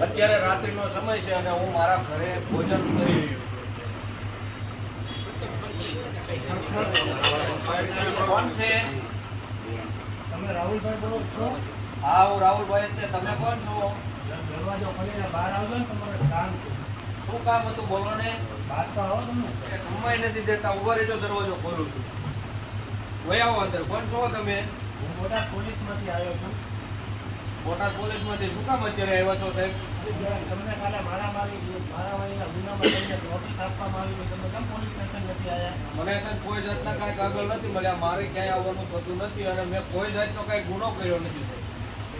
અત્યારે રાત્રિનો સમય છે અને હું મારા ઘરે ભોજન કરી રહ્યો કોણ છે? તમે રાહુલભાઈ બોલો છો? હા, હું રાહુલભાઈ છે. તમે કોણ છો? દરવાજો ખોલીને બહાર આવજો ને, તમારે કામ છે. શું કામ હતું? બોલો ને. બહાર તો આવો તમે. સમય નથી દેતા. ઉભા રહેજો, દરવાજો ખોલું છું. વહી આવો અંદર. કોણ છો તમે? હું બોટાદ પોલીસમાંથી આવ્યો છું. બોટાદ પોલીસમાંથી શું કામ અત્યારે આવ્યા છો સાહેબ? તમને કાલે મારામારીના ગુનામાં તમને નોટિસ આપવામાં આવી, તમે કેમ પોલીસ સ્ટેશન નથી આવ્યા? મને સાહેબ કોઈ જાતના કાંઈ કાગળ નથી મળ્યા. મારે ક્યાંય આવવાનું થતું નથી અને મેં કોઈ જાતનો કાંઈ ગુનો કર્યો નથી સાહેબ.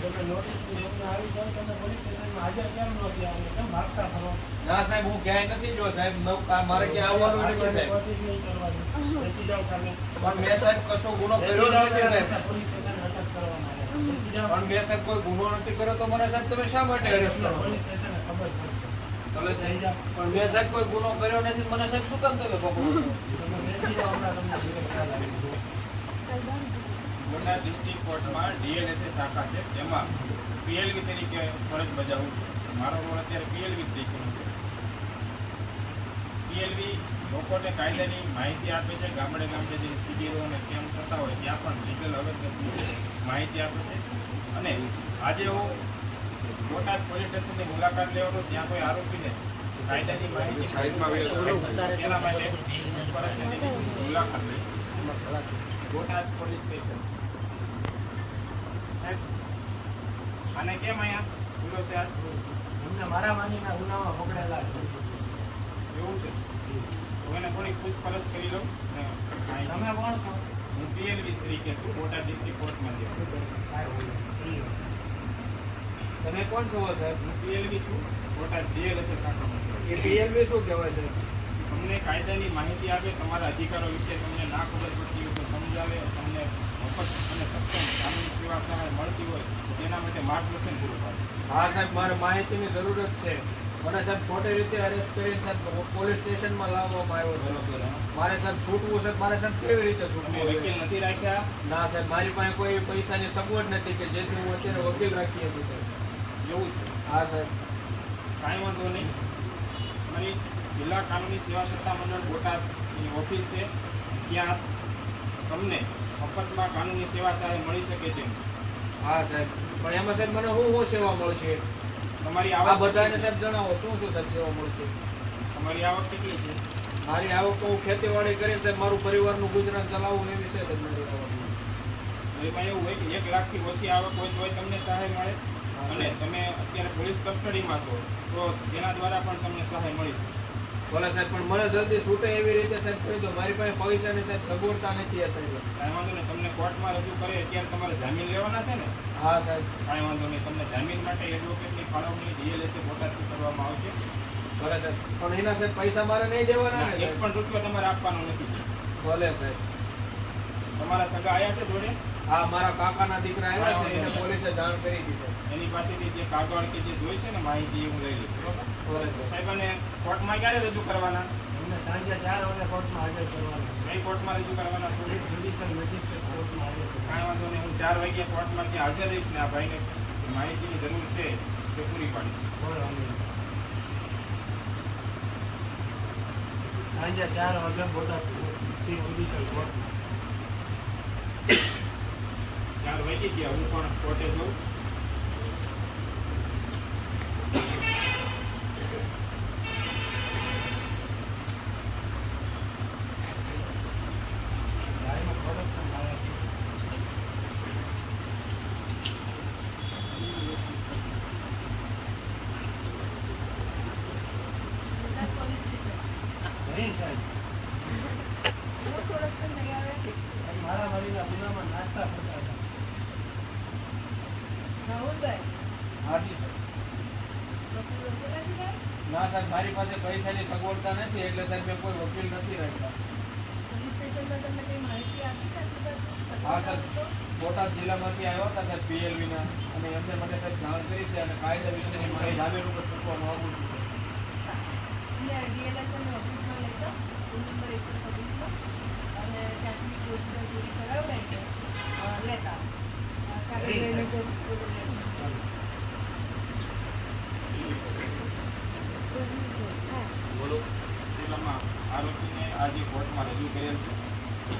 તમે નોટિસ આવી જાવ, તમે પોલીસ સ્ટેશનમાં હાજર કેમ નથી આવ્યા? કેમ ભાગતા ફરો? ના સાહેબ, હું ક્યાંય નથી જો સાહેબ. મારે ક્યાંય આવવાનું નથી સાહેબ. કોશિશ નહીં કરવાની. બેસી જાઓ સામે. પણ મેં સાહેબ કશો ગુનો કર્યો જ નથી સાહેબ. પોલીસ સ્ટેશન અટક કરવામાં આવે. બેસી જાઓ. પણ મેં સાહેબ કોઈ ગુનો નથી કર્યો તો મને સાહેબ તમે શા માટે અરેસ્ટ કરો છો? પોલીસ સ્ટેશને ખબર પડશે. ભલે સાહેબ, પણ મેં સાહેબ કોઈ ગુનો કર્યો નથી. મને સાહેબ શું કામ તમે પકડો છો? તમે બેસી જાઓ, હમણાં તમને direct ખ્યાલ આવી જશે. બોટાદ ડિસ્ટ્રિક્ટ કોર્ટમાં ડીએલએસએ શાખા છે, તેમાં પીએલવી તરીકે ફરજ બજાવું છું. મારો રોલ અત્યારે પીએલવી તરીકેનો છે. પીએલવી લોકોને કાયદાની માહિતી આપે છે. ગામડે ગામડે જે શિબિરો અને કેમ્પ થતા હોય ત્યાં પણ લીગલ અવેરનેસની માહિતી આપે છે. અને આજે હું બોટાદ પોલીસ સ્ટેશનની મુલાકાત લેવાનો, ત્યાં કોઈ આરોપીને કાયદાની માહિતી તેના માટે મુલાકાત લઈશ. બોટાદ પોલીસ સ્ટેશન અને કેમ અહીંયા ગુનો છે આજ? અમને મારામારીના ગુનામાં પકડેલા છે. એવું છે તો એને થોડી પૂછપરછ કરી લો. તમે કોણ છો? હું પીએલવી તરીકે છું, બોટાદ ડિસ્ટ્રિક્ટ કોર્ટમાં છું. તમે કોણ છો સાહેબ? હું પીએલવી છું, બોટાદ ડીએલએસએ શાખામાં છું. એ પીએલવી શું કહેવાય છે? તમને કાયદાની માહિતી આપે, તમારા અધિકારો વિશે તમને ના ખબર પડતી હોય તો સમજાવે, તમને મફત અને સક્ષમ કાનૂની સેવા સહાય મળતી હોય તો તેના માટે માર્ગદર્શન પૂરું પાડે. હા સાહેબ, મારે માહિતીની જરૂર જ છે. મને સાહેબ ખોટી રીતે અરેસ્ટ કરીને સાહેબ પોલીસ સ્ટેશનમાં લાવવામાં આવ્યો છે. બરોબર. મારે સાહેબ છૂટવું છે. મારે સાહેબ કેવી રીતે તમે છૂટવું? વકીલ નથી રાખ્યા? ના સાહેબ, મારી પાસે કોઈ પૈસાની સગવડ નથી કે જેથી હું અત્યારે વકીલ રાખી શકું સાહેબ. એવું છે, હા સાહેબ. કાંઈ વાંધો નહીં. મારી જિલ્લા કાનૂની સેવા સત્તા મંડળ બોટાદની ઓફિસ છે, ત્યાં તમને મફતમાં કાનૂની સેવા સહાય મળી શકે છે. હા સાહેબ, પણ એમાં સાહેબ મને શું સેવા મળશે? તમારી આ આવક બધાને સાહેબ જણાવો શું શું સાહેબ સેવા મળશે? તમારી આવક કેટલી છે? મારી આવક તો હું ખેતીવાડી કરીને સાહેબ મારું પરિવારનું ગુજરાન ચલાવવું એવી છે સાહેબ મારી આવક. એમાં એવું હોય કે 1 લાખથી ઓછી આવક હોય તો તમને સહાય મળે, અને તમે અત્યારે પોલીસ કસ્ટડીમાં છો તો તેના દ્વારા પણ તમને સહાય મળી શકે. ભલે સાહેબ, પણ મને જલ્દી છૂટે એવી રીતે સાહેબ કહી દો. મારી પાસે પૈસાની સાહેબ સગવડતા નથી સાહેબ. કાંઈ વાંધો નહીં, તમને કોર્ટમાં રજૂ કરે અત્યારે તમારે જામીન લેવાના છે ને? હા સાહેબ. કાંઈ વાંધો નહીં, તમને જામીન માટે એડવોકેટની ફાળવણી ડીએલએસએ બોટાદથી કરવામાં આવશે. ભલે સાહેબ, પણ એના સાહેબ પૈસા મારે નહીં દેવાના ને એક સાહેબ? પણ રૂપિયો તમારે આપવાનો નથી. ભલે સાહેબ. તમારા સગા આવ્યા છે જોડે? હા, મારા કાકાના દીકરા આવ્યા છે, એને પોલીસે જાણ કરી દીધી. એની પાસેથી જે કાગળ કે જે જોઈશે ને માહિતી એ હું લઈ લઈશ. બરોબર ભલે સાહેબ. સાહેબ, અને કોર્ટમાં ક્યારે રજૂ કરવાના? અમને સાંજે 4 વાગે કોર્ટમાં હાજર કરવાના. કઈ કોર્ટમાં રજૂ કરવાના? જ્યુડિશિયલ મેજિસ્ટ્રેટ કોર્ટમાં હાજર કરવાના. કાંઈ વાંધો નહીં, હું 4 વાગ્યા કોર્ટમાં ત્યાં હાજર રહીશ ને આ ભાઈને માહિતીની જરૂર છે તે પૂરી પાડીશ. બોલો અમને. સાંજે 4 વાગે બોટાદ જ્યુડિશિયલ કોર્ટમાં. 4 વાગી ગયા, હું પણ કોર્ટે જઉં. ગાડીમાં પ્રોડક્શન આવે છે. નહીં સાહેબ, મારામારીના ગુનામાં નાસ્તા કરતા હતા. હાજી સાહેબ. ના સાહેબ, મારી પાસે પૈસાની સગવડતા નથી એટલે સાહેબ મેં કોઈ વકીલ નથી રાખ્યા. હા સાહેબ, બોટાદ જિલ્લામાંથી આવ્યા હતા સાહેબ પીએલવીના, અને એમને મને સાહેબ જાણ કરી છે અને કાયદા વિશેની મારી જામીન ઉપર છૂટવા માંગુ છું.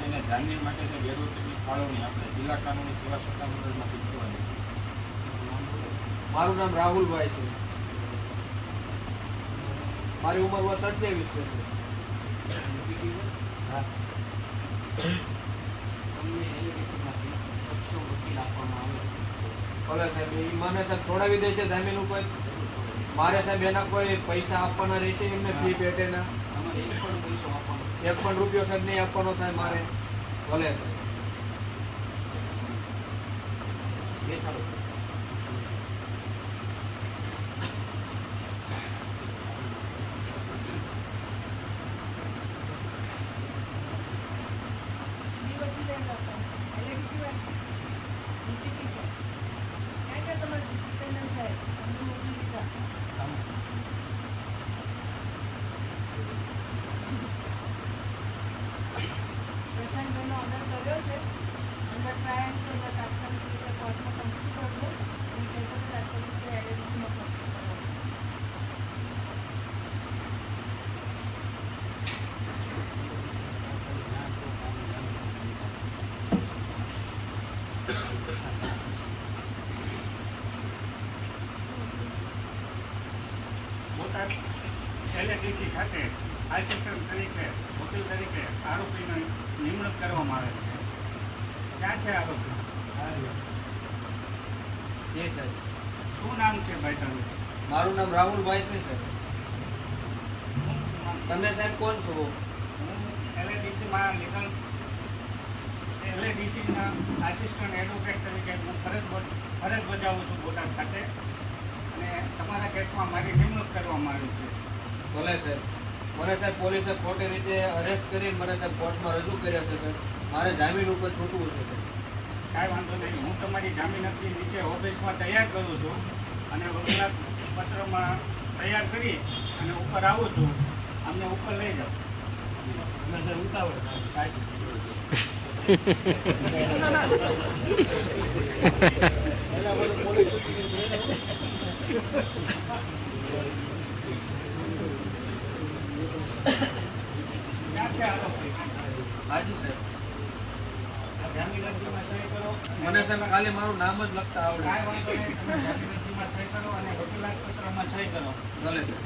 એને જામીન માટે છે 2 રૂપિયાની ફાળવણી આપણે જિલ્લા કાનૂની સેવા સત્તામંડળમાંથી કરવાની. મારું નામ રાહુલભાઈ છે. મારી ઉંમર વર્ષ 28 છે. હા. ભલે સાહેબ, એ મને સાહેબ છોડાવી દે છે જામીન ઉપર. મારે સાહેબ એના કોઈ પૈસા આપવાના રહેશે એમને ફી પેટેના? એક પણ રૂપિયો સાહેબ નહીં આપવાનો થાય મારે. ભલે સાહેબ. બોટાદ LADC ખાતે આસિસ્ટન્ટ તરીકે વકીલ તરીકે આરોપીની નિમણૂક કરવામાં આવે છે. ક્યાં છે આરોપી? જી સાહેબ. શું નામ છે ભાઈ તારું? મારું નામ રાહુલભાઈ છે સાહેબ. તમે સાહેબ કોણ છો? હું LADCમાં લીગલ LADCના આસિસ્ટન્ટ એડવોકેટ તરીકે હું ફરજ બજાવું છું બોટાદ ખાતે, અને તમારા કેસમાં મારી નિમણૂક કરવામાં આવી છે. ભલે સાહેબ. મને સાહેબ પોલીસે ખોટી રીતે અરેસ્ટ કરી મને સાહેબ કોર્ટમાં રજૂ કર્યા છે સાહેબ. મારે જામીન ઉપર છૂટવું છે સાહેબ. કાંઈ વાંધો નહીં, હું તમારી જામીન અરજી નીચે ઓફિસમાં તૈયાર કરું છું અને વકીલાત પત્રમાં તૈયાર કરી અને ઉપર આવું છું. અમને ઉપર લઈ જાઓ. અમે સર ઉતાવળ કાંઈ ક્યાં છે આરોપી? હાજી સાહેબ. આ જામીન અરજીમાં સહી કરો. મને સાહેબ ખાલી મારું નામ જ લખતા આવડે. કાંઈ વાંધો નહીં, તમે જામીન અરજીમાં સહી કરો અને વકીલાત પત્રમાં સહી કરો. ભલે સાહેબ.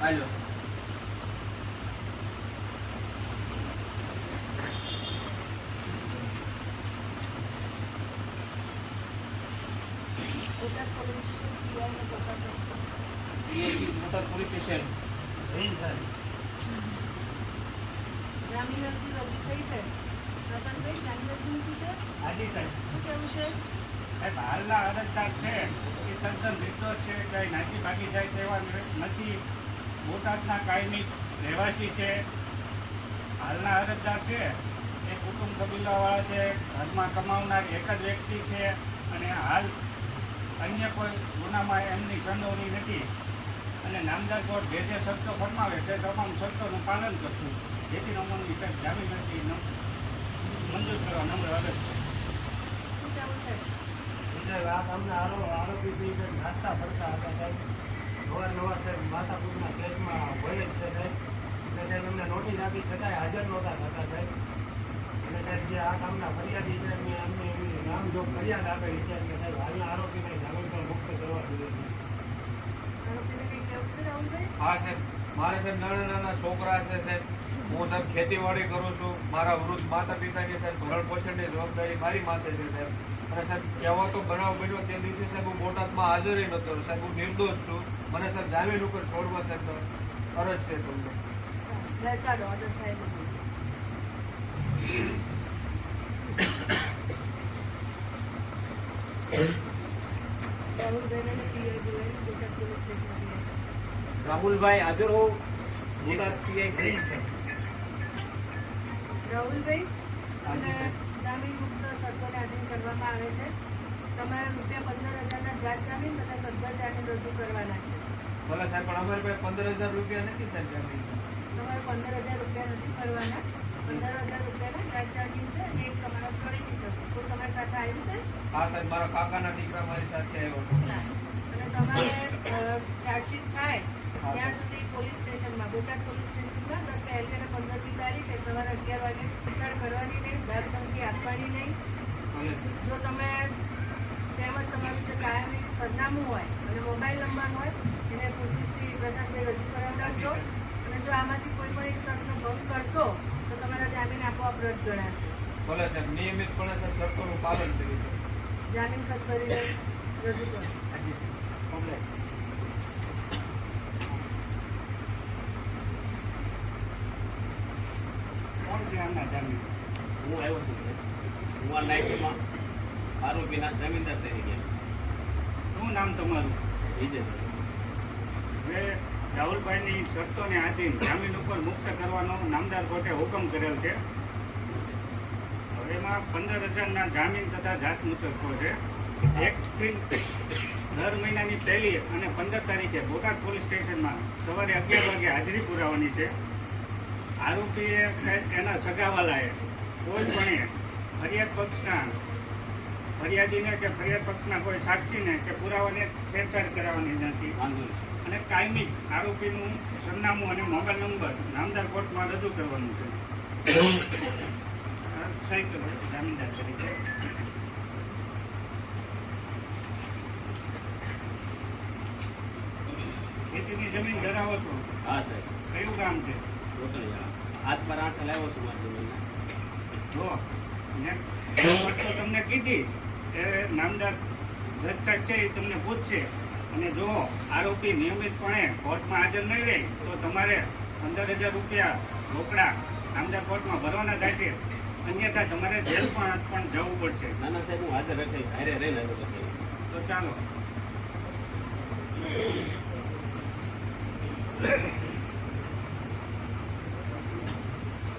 હાલો. Botad police station. Jain sir. જામીન અરજી રજૂ થઈ છે. રતનભાઈ, જામીન અરજી મૂકી છે. હાજી સાહેબ. શું કહેવું છે? સાહેબ, હાલના અરજદાર છે એ તદ્દન નિર્દોષ છે, કંઈ નાસી ભાગી જાય તેવા નથી. બોટાદના કાયમી રહેવાસી છે. હાલના અરજદાર છે એ કુટુંબ કબીલાવાળા છે, ઘરમાં કમાવનાર એક જ વ્યક્તિ છે અને હાલ અન્ય કોઈ ગુનામાં એમની સંડોવણી નથી. અને નામદાર કોર્ટ જે શરતો ફરમાવે તે તમામ શરતોનું પાલન કરશું. જેથી અમલની જામીન અરજી મંજૂર કરવા નમ્ર અરજ છે. શું કહેવું છે? સાહેબ, આ કામના આરોપી નાસ્તા ફરતા હતા સાહેબ. નવા સાહેબ માથાકૂટના કેસમાં હોય જ છે સાહેબ. એટલે સાહેબ એમને નોટિસ આપી છતાંય હાજર નહોતા થતા સાહેબ. અને સાહેબ જે આ કામના ફરિયાદી છે એમને એમની નામજોગ ફરિયાદ આપેલી છે એટલે સાહેબ હાલના આરોપીને જામીન પર મુક્ત કરવા જોઈએ. આરોપીને કંઈ કહેવું છે રાહુલભાઈ? હા સાહેબ. મારે સાહેબ નાના નાના છોકરા છે સાહેબ. હું સાહેબ ખેતીવાડી કરું છું. મારા વૃદ્ધ માતા પિતાની સાહેબ ભરણ પોષણની જવાબદારી મારી માથે છે સાહેબ. અને સાહેબ કહેવાતો બનાવ બન્યો તે દિવસે સાહેબ હું બોટાદમાં હાજર નહોતો સાહેબ. હું નિર્દોષ છું. મને સાહેબ જામીન ઉપર છોડવા સાહેબ અરજ છે તમને. બેસાડો, ઓર્ડર થાય બધું. રાહુલભાઈને પીઆઈ બોલાવી બોટાદ પોલીસ સ્ટેશન. રાહુલભાઈ હાજર હો. Botad PI Jain sir. રાહુલભાઈ, અને જામીન મુક્ત શરતોને આધીન કરવામાં આવે છે. તમે ₹15,000ના જાત જામીન તથા સદ્ધર જામીન રજૂ કરવાના છે. ભલે સાહેબ, પણ અમારી પાસે 15,000 રૂપિયા નથી સાહેબ જામીન. તમારે ₹15,000 નથી ભરવાના. ₹15,000ના જાત જામીન છે અને એક તમારા છોડીની થશે. કોઈ તમારી સાથે આવ્યું છે? હા સાહેબ, મારા કાકાના દીકરા મારી સાથે આવ્યો છે. ના. અને તમારે ચાર્જશીટ થાય ત્યાં સુધી પોલીસ સ્ટેશનમાં, બોટાદ પોલીસ સ્ટેશનમાં દર પહેલી અને 15મી તારીખે સવારે 11 વાગે પૂછાણ કરવાની નહીં, દાબધમકી આપવાની નહીં. જો તમે તેમજ તમારું જે કાયમી સરનામું હોય અને મોબાઈલ નંબર હોય એને કોશિશથી પ્રશાસને રજૂ કરાવડાવજો. અને જો આમાંથી કોઈ પણ એક શરતનો ભંગ કરશો તો તમારા જામીન આપોઆપ રદ ગણાશે. ભલે સાહેબ નિયમિતપણે સાહેબ શરતોનું પાલન કર્યું છે. જામીન ખત કરીને રજૂ કરો. કોણ છે આમના જામીન? હું આવ્યો છું હું આ નાઇટમાં આરોપીના જમીનદાર તરીકે શું નામ તમારું? વિજય હવે રાહુલભાઈની શરતોને આધીન જામીન ઉપર મુક્ત કરવાનો નામદાર કોર્ટે હુકમ કરેલ છે. હવે એમાં 15,000ના જામીન તથા જાત મુચલકો છે. એક સ્ક્રીન દર મહિનાની 1 અને 15 તારીખે બોટાદ પોલીસ સ્ટેશનમાં સવારે 11 વાગે હાજરી પુરાવાની છે. આરોપીએ એના સગાવાલાએ કોઈ પણ ફરિયાદીને કે ફરિયાદ પક્ષના કોઈ સાક્ષીને કે પુરાવાને છેડછાડ કરાવવાની નથી. અને કાયમી આરોપીનું સરનામું અને મોબાઈલ નંબર નામદાર કોર્ટમાં રજૂ કરવાનું છે. સહી કરો જામીનદાર તરીકે. ખેતીની જમીન ધરાવો છો? હા સાહેબ કયું ગામ છે? ટોટલી હાથ પર આઠ લાવ્યો છું મારી જમીનના. જો ને તો તમને કીધી એ નામદાર જજ સાહેબ છે એ તમને પૂછશે. અને જો આરોપી નિયમિતપણે કોર્ટમાં હાજર નહીં રહે તો તમારે 15,000 રૂપિયા રોકડા નામદાર કોર્ટમાં ભરવાના થાય છે. અન્યથા તમારે જેલ પણ જવું પડશે. નાના સાહેબ હું હાજર રાખી હારે રહીને આવ્યો હતો સાહેબ. તો ચાલો.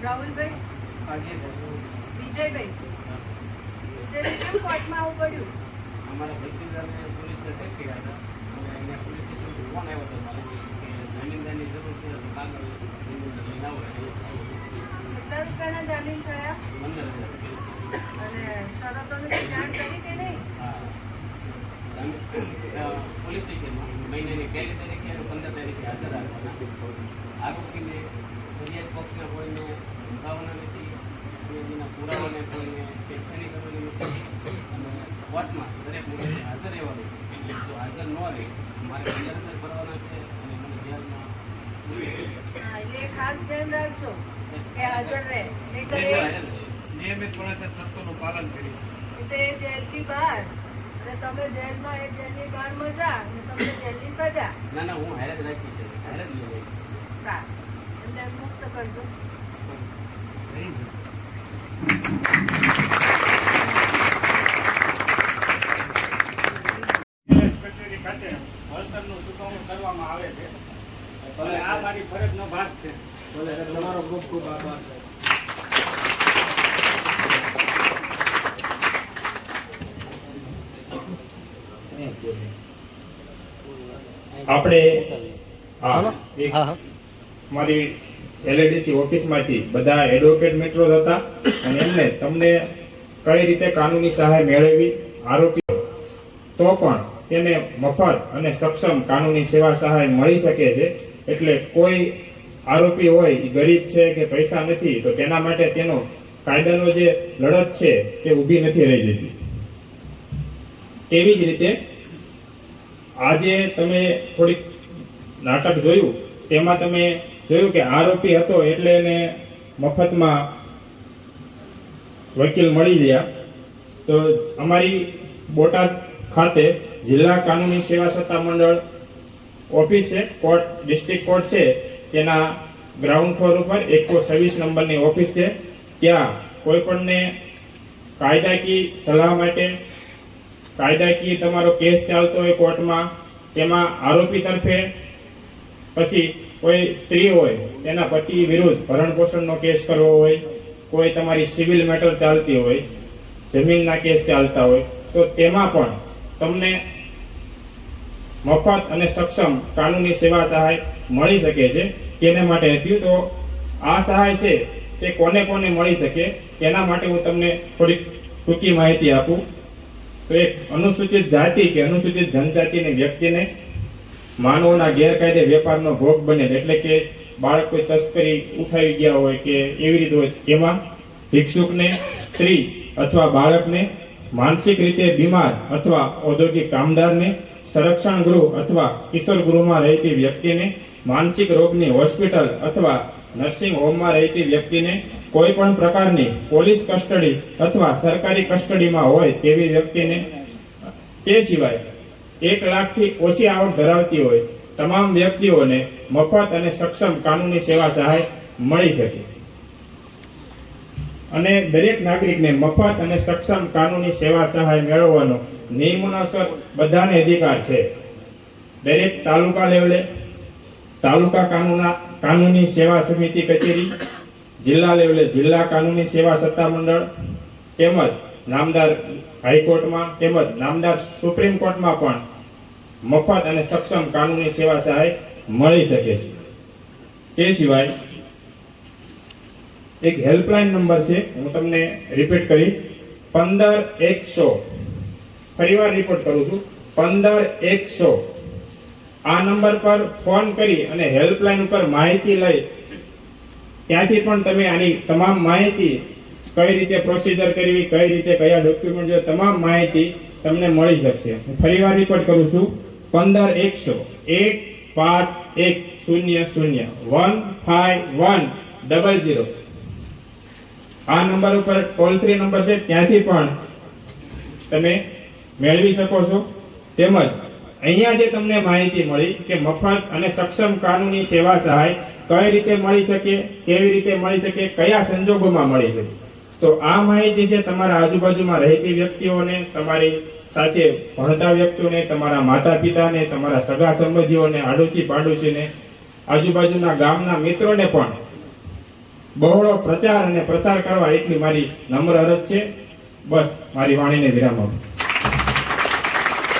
રાહુલભાઈ, વિજયભાઈ, કેમ કોર્ટમાં આવવું પડ્યું? અમારા વકીલદારને પોલીસે ટેક કર્યા હતા અને અહીંયા પોલીસ સ્ટેશનથી ફોન આવ્યો હતો મારે કે જમીનદારની જરૂર છે તો કાગળ જમીનદાર લઈને આવો. કેટલા રૂપિયાના જામીન થયા? 15,000 અને શરતોની જાણ કરી કે નહીં? પોલીસ સ્ટેશનમાં મહિનાની 1 તારીખે અને 15 તારીખે હાજર રાખવાના. આરોપીને ફરિયાદ પક્ષના કોઈને સંભાવના નથી, એના પુરાવાને કોઈને છેડછાડી કરવાની નથી અને કોર્ટમાં દરેક મુદ્દે હાજર રહેવાનું છે. જો હાજર ન રહે મારે 15,000 ભરવાના છે અને મને જેલમાં હા, એટલે ખાસ ધ્યાન રાખજો કે હાજર રહે. નહીંતર એ નિયમિતપણે સાહેબ શરતોનું પાલન કર્યું છે. જેલથી બહાર અને તમે જેલમાં એ જેલની બહાર મજા અને તમને જેલની સજા. ના ના હું હારે જ રાખી છે હારે જ લઈ સારું, એમને મુક્ત કરજો. કચેરી ખાતે વળતરનું ચૂકવણું કરવામાં આવે છે. અને આ મારી ફરજનો ભાગ છે. તમારો ખૂબ ખૂબ આભાર. આપણે મારી એલએડીસી ઓફિસમાંથી બધા એડવોકેટ મિત્રો હતા અને એમને તમને કઈ રીતે કાનૂની સહાય મેળવવી, આરોપી તો પણ તેને મફત અને સક્ષમ કાનૂની સેવા સહાય મળી શકે છે. એટલે કોઈ આરોપી હોય એ ગરીબ છે કે પૈસા નથી તો તેના માટે તેનો કાયદાનો જે લડત છે તે ઊભી નથી રહી જતી. તેવી જ રીતે આજે તમે થોડીક નાટક જોયું તેમાં તમે જોયું કે આરોપી હતો એટલે એને મફતમાં વકીલ મળી ગયા. તો અમારી બોટાદ ખાતે જિલ્લા કાનૂની સેવા સત્તા મંડળ ઓફિસ છે, કોર્ટ ડિસ્ટ્રિક્ટ કોર્ટ છે તેના ગ્રાઉન્ડ ફ્લોર ઉપર 126 નંબરની ઓફિસ છે. ત્યાં કોઈ પણને કાયદાકીય સલાહ માટે, કાયદાકીય તમારો કેસ ચાલતો હોય કોર્ટમાં તેમાં આરોપી તરફે, પછી કોઈ સ્ત્રી હોય તેના પતિ વિરુદ્ધ ભરણપોષણનો કેસ કરવો હોય, કોઈ તમારી સિવિલ મેટર ચાલતી હોય, જમીનના કેસ ચાલતા હોય તો તેમાં પણ તમને મફત અને સક્ષમ કાનૂની સેવા સહાય મળી શકે છે. તેને માટે હતી તો આ સહાય છે તે કોને કોને મળી શકે તેના માટે હું તમને થોડીક ટૂંકી માહિતી આપું. તો એક અનુસૂચિત જાતિ કે અનુસૂચિત જનજાતિની વ્યક્તિને માનવના ગેરકાયદે વેપારનો ભોગ બને, એટલે કે બાળક કોઈ તસ્કરી ઉઠાવી ગયા હોય કે એવી રીતે હોય, એમાં ભિક્ષુકને, સ્ત્રી અથવા બાળકને, માનસિક રીતે બીમાર અથવા ઔદ્યોગિક કામદારને, સંરક્ષણ ગૃહ અથવા કિશોર ગૃહમાં રહેતી વ્યક્તિને, માનસિક રોગની હોસ્પિટલ અથવા નર્સિંગ હોમમાં રહેતી વ્યક્તિને, કોઈ પણ પ્રકારની પોલીસ કસ્ટડી અથવા સરકારી કસ્ટડીમાં હોય તેવી વ્યક્તિને, તે સિવાય 1 લાખથી ઓછી આવક ધરાવતી હોય તમામ વ્યક્તિઓને મફત અને સક્ષમ કાનૂની સેવા સહાય મળી શકે. અને દરેક નાગરિકને મફત અને સક્ષમ કાનૂની સેવા સહાય મેળવવાનો નિયમોનુસાર બધાને અધિકાર છે. દરેક તાલુકા લેવલે તાલુકા કાનૂની સેવા સમિતિ કચેરી, જિલ્લા લેવલે જિલ્લા કાનૂની સેવા સત્તામંડળ તેમજ નામદાર હાઈકોર્ટમાં તેમજ નામદાર સુપ્રીમ કોર્ટમાં પણ મફત અને સક્ષમ કાનૂની સેવા સહાય મળી શકે છે. તે સિવાય એક હેલ્પલાઇન નંબર છે, હું તમને રિપીટ કરીશ, 15100. ફરીવાર રિપોર્ટ કરું છું, 15100. આ નંબર પર ફોન કરી અને હેલ્પલાઇન ઉપર માહિતી લઈ ત્યાંથી પણ તમે આની તમામ માહિતી, કઈ રીતે પ્રોસિજર કરવી, કઈ રીતે કયા ડોક્યુમેન્ટ જોઈએ, તમામ માહિતી તમને મળી શકશે. હું ફરીવાર રિપોર્ટ કરું છું, 15100 15100. આ નંબર ઉપર ટોલ ફ્રી નંબર છે, ત્યાંથી પણ તમે મેળવી શકો છો. તેમજ અહીંયા જે તમને માહિતી મળી કે મફત અને સક્ષમ કાનૂની સેવા સહાય કઈ રીતે મળી શકે, કેવી રીતે મળી શકે, કયા સંજોગોમાં મળી શકે, તો આ માહિતી છે તમારા આજુબાજુમાં રહેતી વ્યક્તિઓને, તમારી સાથે ભણતા વ્યક્તિઓને, તમારા માતા પિતાને, તમારા સગા સંબંધીઓને, આડોશી પાડોશીને, આજુબાજુના ગામના મિત્રોને પણ બહોળો પ્રચાર અને પ્રસાર કરવા એટલી મારી નમ્ર અરજ છે. બસ મારી વાણીને વિરામ આપું.